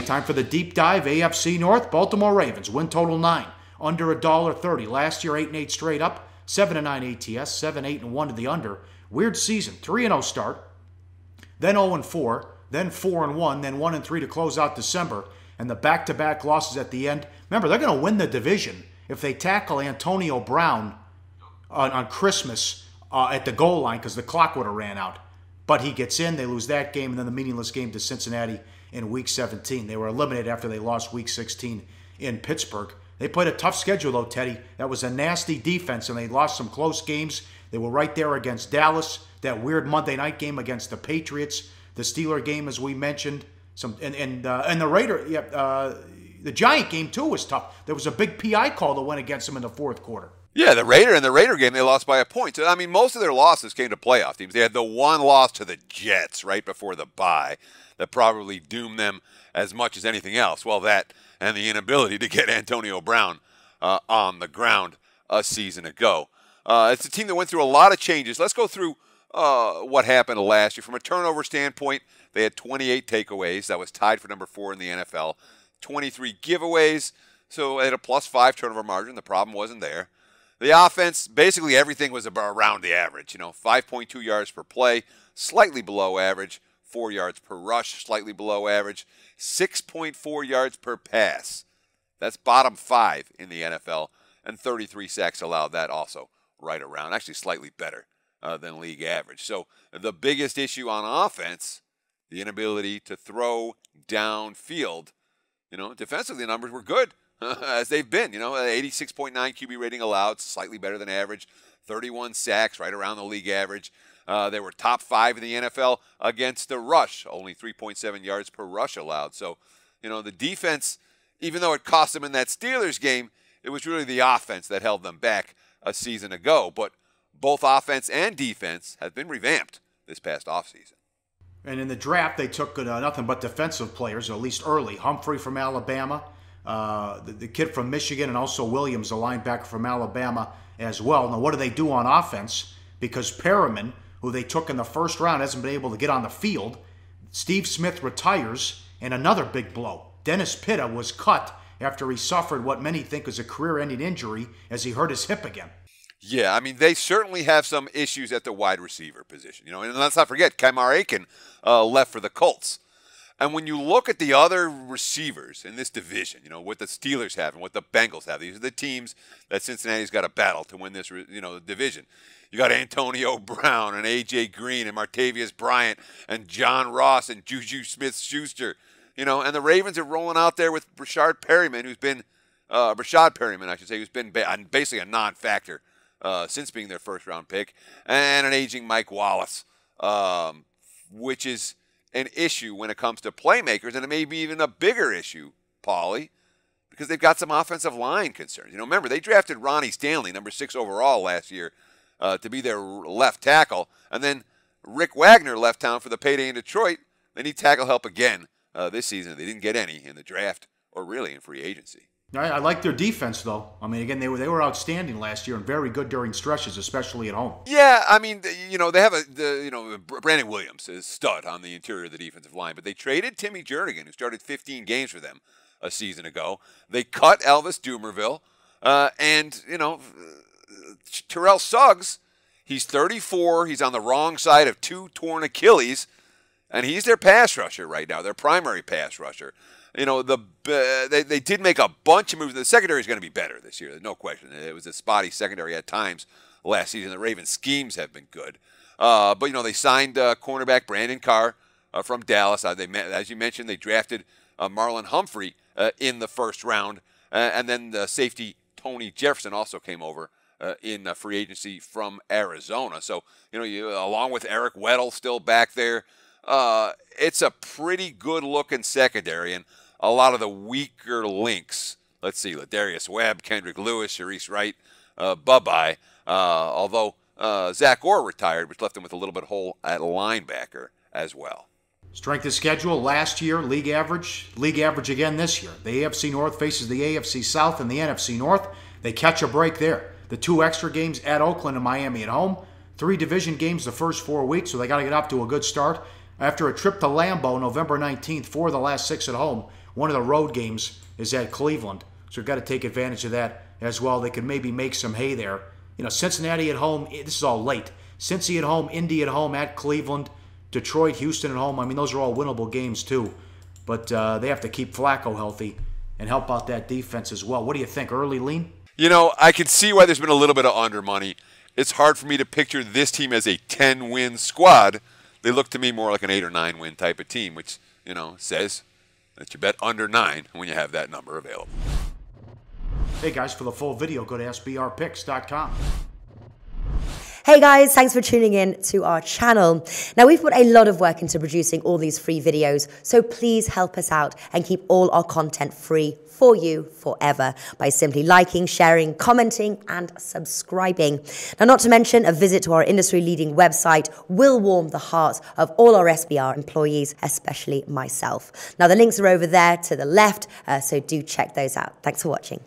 time for the deep dive. AFC North, Baltimore Ravens, win total 9, under $1.30. Last year, 8-8 straight up, 7-9 ATS, 7-8-1 to the under. Weird season, 3-0 start, then 0-4, then 4-1, then 1-3 to close out December, and the back-to-back losses at the end. Remember, they're going to win the division if they tackle Antonio Brown on Christmas at the goal line because the clock would have ran out. But he gets in, they lose that game, and then the meaningless game to Cincinnati in Week 17. They were eliminated after they lost Week 16 in Pittsburgh. They played a tough schedule, though, Teddy. That was a nasty defense, and they lost some close games. They were right there against Dallas, that weird Monday night game against the Patriots, the Steeler game, as we mentioned, and the Raider, the Giant game, too, was tough. There was a big PI call that went against them in the fourth quarter. Yeah, the Raider game, they lost by a point. So, I mean, most of their losses came to playoff teams. They had the one loss to the Jets right before the bye that probably doomed them as much as anything else. Well, that and the inability to get Antonio Brown on the ground a season ago. It's a team that went through a lot of changes. Let's go through what happened last year. From a turnover standpoint, they had 28 takeaways. That was tied for number 4 in the NFL. 23 giveaways, so they had a +5 turnover margin. The problem wasn't there. The offense, basically everything was around the average. 5.2 yards per play, slightly below average. 4 yards per rush, slightly below average. 6.4 yards per pass. That's bottom 5 in the NFL. And 33 sacks allowed, that also right around. Actually slightly better than league average. So the biggest issue on offense, the inability to throw downfield. Defensively the numbers were good. As they've been, 86.9 QB rating allowed, slightly better than average, 31 sacks, right around the league average. They were top 5 in the NFL against the rush, only 3.7 yards per rush allowed. So, the defense, even though it cost them in that Steelers game, it was really the offense that held them back a season ago. But both offense and defense have been revamped this past offseason. And in the draft, they took nothing but defensive players, or at least early. Humphrey from Alabama. The kid from Michigan, and also Williams, a linebacker from Alabama as well. Now, what do they do on offense? Because Perriman, who they took in the first round, hasn't been able to get on the field. Steve Smith retires, and another big blow. Dennis Pitta was cut after he suffered what many think is a career-ending injury as he hurt his hip again. Yeah, I mean, they certainly have some issues at the wide receiver position. And let's not forget, Kamar Aiken left for the Colts. And when you look at the other receivers in this division, what the Steelers have and what the Bengals have, these are the teams that Cincinnati's got to battle to win this, division. You got Antonio Brown and A.J. Green and Martavius Bryant and John Ross and Juju Smith-Schuster, and the Ravens are rolling out there with Rashad Perriman, who's been basically a non-factor since being their first-round pick, and an aging Mike Wallace, which is an issue when it comes to playmakers, and it may be even a bigger issue, Paulie, because they've got some offensive line concerns. Remember, they drafted Ronnie Stanley, number 6 overall last year, to be their left tackle, and then Rick Wagner left town for the payday in Detroit. They need tackle help again this season. They didn't get any in the draft or really in free agency. I like their defense, though. I mean, again, they were outstanding last year and very good during stretches, especially at home. Yeah, I mean, they have Brandon Williams is stud on the interior of the defensive line, but they traded Timmy Jernigan, who started 15 games for them a season ago. They cut Elvis Dumervil, and Terrell Suggs. He's 34. He's on the wrong side of 2 torn Achilles, and he's their pass rusher right now, their primary pass rusher. They did make a bunch of moves. The secondary is going to be better this year, no question. It was a spotty secondary at times last season. The Ravens' schemes have been good. But they signed cornerback Brandon Carr from Dallas. As you mentioned, they drafted Marlon Humphrey in the first round. And then the safety Tony Jefferson also came over in free agency from Arizona. So, along with Eric Weddle still back there, it's a pretty good-looking secondary. And a lot of the weaker links, let's see, Ladarius Webb, Kendrick Lewis, Sharice Wright, bye-bye. Although Zach Orr retired, which left him with a little bit of hole at linebacker as well. Strength of schedule last year, league average again this year. The AFC North faces the AFC South and the NFC North. They catch a break there. The 2 extra games at Oakland and Miami at home. 3 division games the first 4 weeks, so they got to get off to a good start. After a trip to Lambeau November 19th, 4 of the last 6 at home, one of the road games is at Cleveland, so we've got to take advantage of that as well. They could maybe make some hay there. You know, Cincinnati at home, this is all late. Cincy at home, Indy at home, at Cleveland, Detroit, Houston at home. I mean, those are all winnable games too. But they have to keep Flacco healthy and help out that defense as well. What do you think? Early lean? You know, I can see why there's been a little bit of under money. It's hard for me to picture this team as a 10-win squad. They look to me more like an 8 or 9 win type of team, which, you know, says that you bet under 9 when you have that number available. Hey guys, for the full video, go to sbrpicks.com. Hey guys, thanks for tuning in to our channel. Now, we've put a lot of work into producing all these free videos, so please help us out and keep all our content free for you forever by simply liking, sharing, commenting, and subscribing. Now, not to mention, a visit to our industry-leading website will warm the hearts of all our SBR employees, especially myself. Now, the links are over there to the left, so do check those out. Thanks for watching.